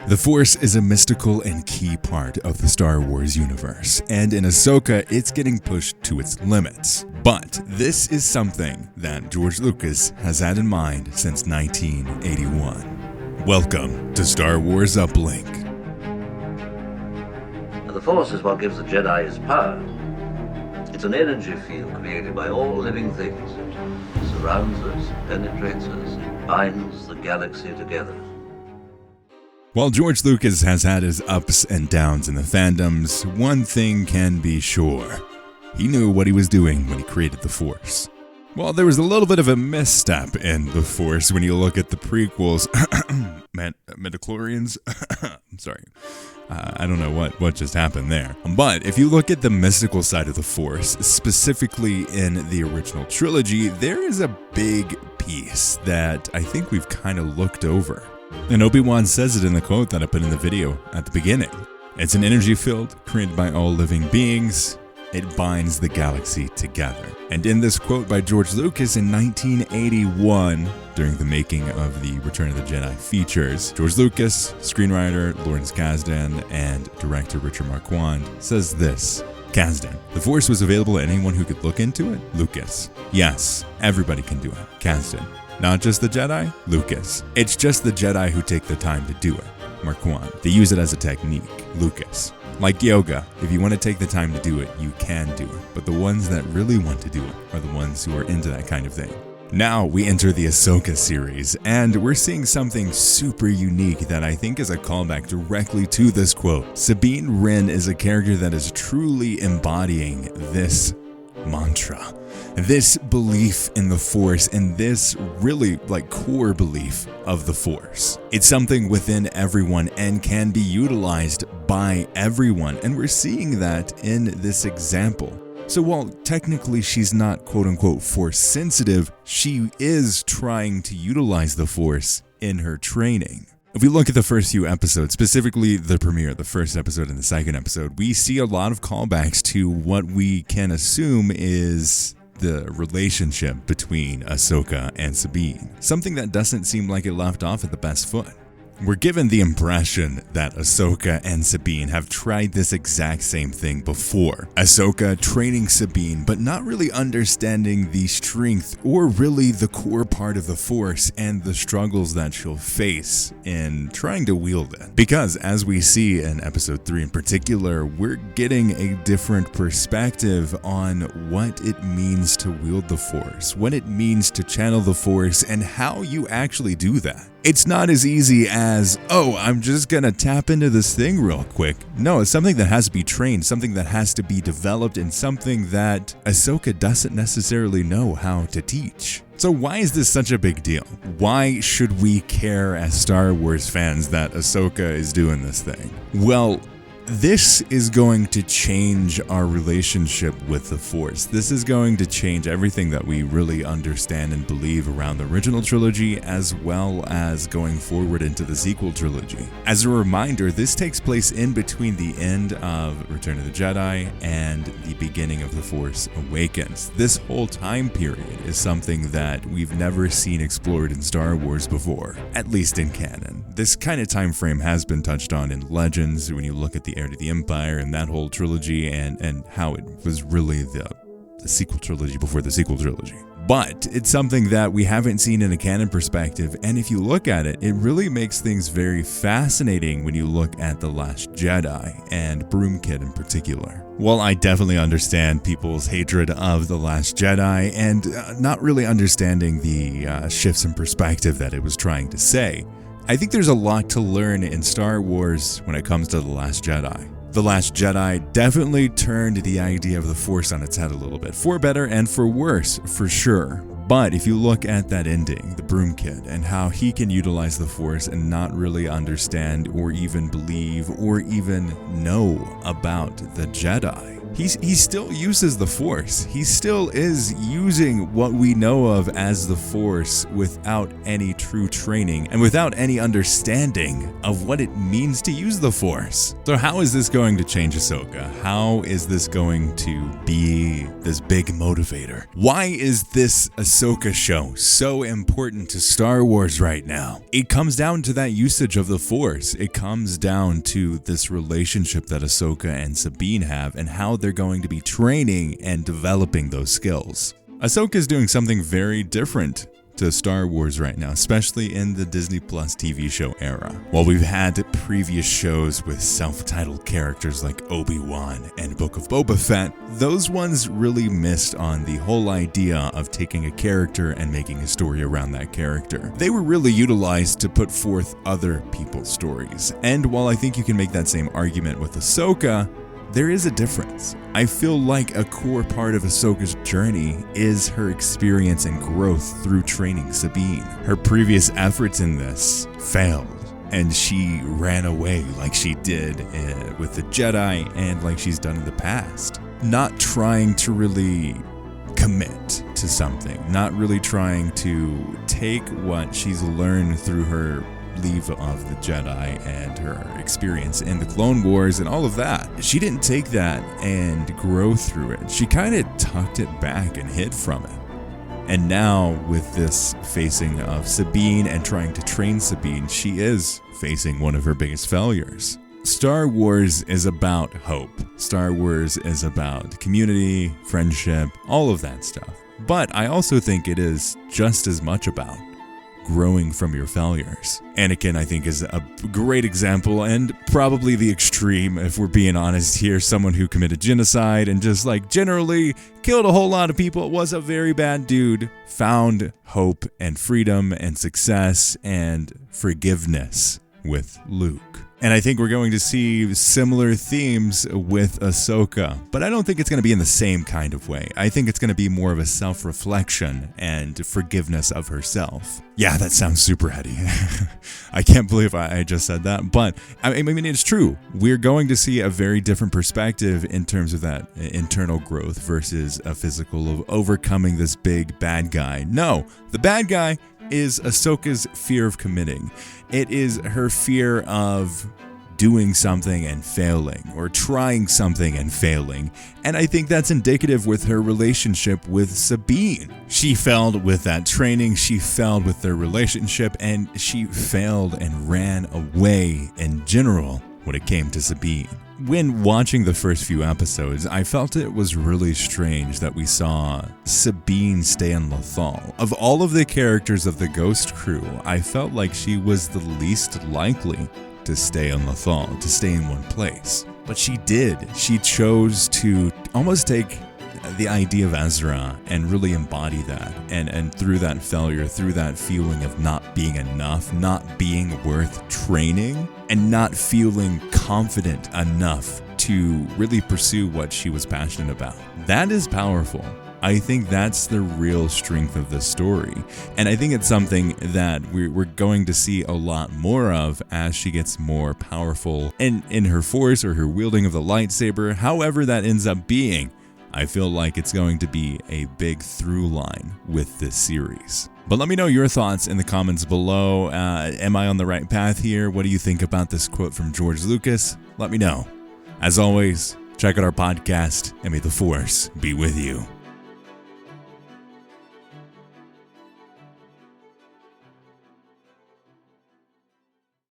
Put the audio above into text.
The Force is a mystical and key part of the Star Wars universe, and in Ahsoka, it's getting pushed to its limits. But this is something that George Lucas has had in mind since 1981. Welcome to Star Wars Uplink. The Force is what gives the Jedi his power. It's an energy field created by all living things. It surrounds us, penetrates us, it binds the galaxy together. While George Lucas has had his ups and downs in the fandoms, one thing can be sure. He knew what he was doing when he created the Force. Well, there was a little bit of a misstep in the Force when you look at the prequels. Midichlorians? I'm sorry. I don't know what just happened there. But if you look at the mystical side of the Force, specifically in the original trilogy, there is a big piece that I think we've kind of looked over. And Obi Wan says it in the quote that I put in the video at the beginning. It's an energy field created by all living beings. It binds the galaxy together. And in this quote by George Lucas in 1981, during the making of the Return of the Jedi features, George Lucas, screenwriter Lawrence Kasdan, and director Richard Marquand says this. Kasdan, the Force was available to anyone who could look into it? Lucas, yes, everybody can do it. Kasdan, not just the Jedi? Lucas, it's just the Jedi who take the time to do it. Marquand, they use it as a technique. Lucas, like yoga, if you want to take the time to do it, you can do it. But the ones that really want to do it are the ones who are into that kind of thing. Now we enter the Ahsoka series, and we're seeing something super unique that I think is a callback directly to this quote. Sabine Wren is a character that is truly embodying this mantra, this belief in the Force, and this really core belief of the Force. It's something within everyone and can be utilized by everyone, and we're seeing that in this example. So while technically she's not quote-unquote Force sensitive, she is trying to utilize the Force in her training. If we look at the first few episodes, specifically the premiere, the first episode and the second episode, we see a lot of callbacks to what we can assume is the relationship between Ahsoka and Sabine, something that doesn't seem like it left off at the best foot. We're given the impression that Ahsoka and Sabine have tried this exact same thing before. Ahsoka training Sabine, but not really understanding the strength or really the core part of the Force and the struggles that she'll face in trying to wield it. Because as we see in episode 3 in particular, we're getting a different perspective on what it means to wield the Force, what it means to channel the Force, and how you actually do that. It's not as easy as, oh, I'm just gonna tap into this thing real quick. No, it's something that has to be trained, something that has to be developed, and something that Ahsoka doesn't necessarily know how to teach. So why is this such a big deal? Why should we care as Star Wars fans that Ahsoka is doing this thing? Well, this is going to change our relationship with the Force. This is going to change everything that we really understand and believe around the original trilogy, as well as going forward into the sequel trilogy. As a reminder, this takes place in between the end of Return of the Jedi and the beginning of The Force Awakens. This whole time period is something that we've never seen explored in Star Wars before, at least in canon. This kind of time frame has been touched on in Legends when you look at the Heir to the Empire and that whole trilogy and how it was really the sequel trilogy before the sequel trilogy. But it's something that we haven't seen in a canon perspective, and if you look at it, it really makes things very fascinating when you look at The Last Jedi and Broom Kid in particular. While I definitely understand people's hatred of The Last Jedi and not really understanding the shifts in perspective that it was trying to say, I think there's a lot to learn in Star Wars when it comes to The Last Jedi. The Last Jedi definitely turned the idea of the Force on its head a little bit, for better and for worse, for sure. But if you look at that ending, the Broom Kid, and how he can utilize the Force and not really understand or even believe or even know about the Jedi, he still uses the Force. He still is using what we know of as the Force without any true training and without any understanding of what it means to use the Force. So how is this going to change Ahsoka? How is this going to be this big motivator? Why is this Ahsoka show so important to Star Wars right now? It comes down to that usage of the Force. It comes down to this relationship that Ahsoka and Sabine have and how they're going to be training and developing those skills. Ahsoka is doing something very different to Star Wars right now, especially in the Disney Plus TV show era. While we've had previous shows with self-titled characters like Obi Wan and Book of Boba Fett, those ones really missed on the whole idea of taking a character and making a story around that character. They were really utilized to put forth other people's stories. And while I think you can make that same argument with Ahsoka, there is a difference. I feel like a core part of Ahsoka's journey is her experience and growth through training Sabine. Her previous efforts in this failed, and she ran away like she did with the Jedi and like she's done in the past. Not trying to really commit to something, not really trying to take what she's learned through her leave of the Jedi and her experience in the Clone Wars and all of that. She didn't take that and grow through it. She kind of tucked it back and hid from it. And now with this facing of Sabine and trying to train Sabine, she is facing one of her biggest failures. Star Wars is about hope. Star Wars is about community, friendship, all of that stuff. But I also think it is just as much about growing from your failures. Anakin, I think, is a great example and probably the extreme, if we're being honest here. Someone who committed genocide and just like generally killed a whole lot of people, was a very bad dude, found hope and freedom and success and forgiveness with Luke. And I think we're going to see similar themes with Ahsoka, but I don't think it's going to be in the same kind of way. I think it's going to be more of a self-reflection and forgiveness of herself. Yeah, that sounds super heady. I can't believe I just said that, but I mean, it's true. We're going to see a very different perspective in terms of that internal growth versus a physical of overcoming this big bad guy. No, the bad guy is Ahsoka's fear of committing. It is her fear of doing something and failing, or trying something and failing. And I think that's indicative with her relationship with Sabine. She failed with that training, she failed with their relationship, and she failed and ran away in general when it came to Sabine. When watching the first few episodes, I felt it was really strange that we saw Sabine stay in Lothal. Of all of the characters of the Ghost crew, I felt like she was the least likely to stay on Lothal, to stay in one place. But she did. She chose to almost take the idea of Ezra and really embody that. And through that failure, through that feeling of not being enough, not being worth training, and not feeling confident enough to really pursue what she was passionate about. That is powerful. I think that's the real strength of the story. And I think it's something that we're going to see a lot more of as she gets more powerful in her force or her wielding of the lightsaber, however that ends up being. I feel like it's going to be a big through line with this series. But let me know your thoughts in the comments below. Am I on the right path here? What do you think about this quote from George Lucas? Let me know. As always, check out our podcast, and may the Force be with you.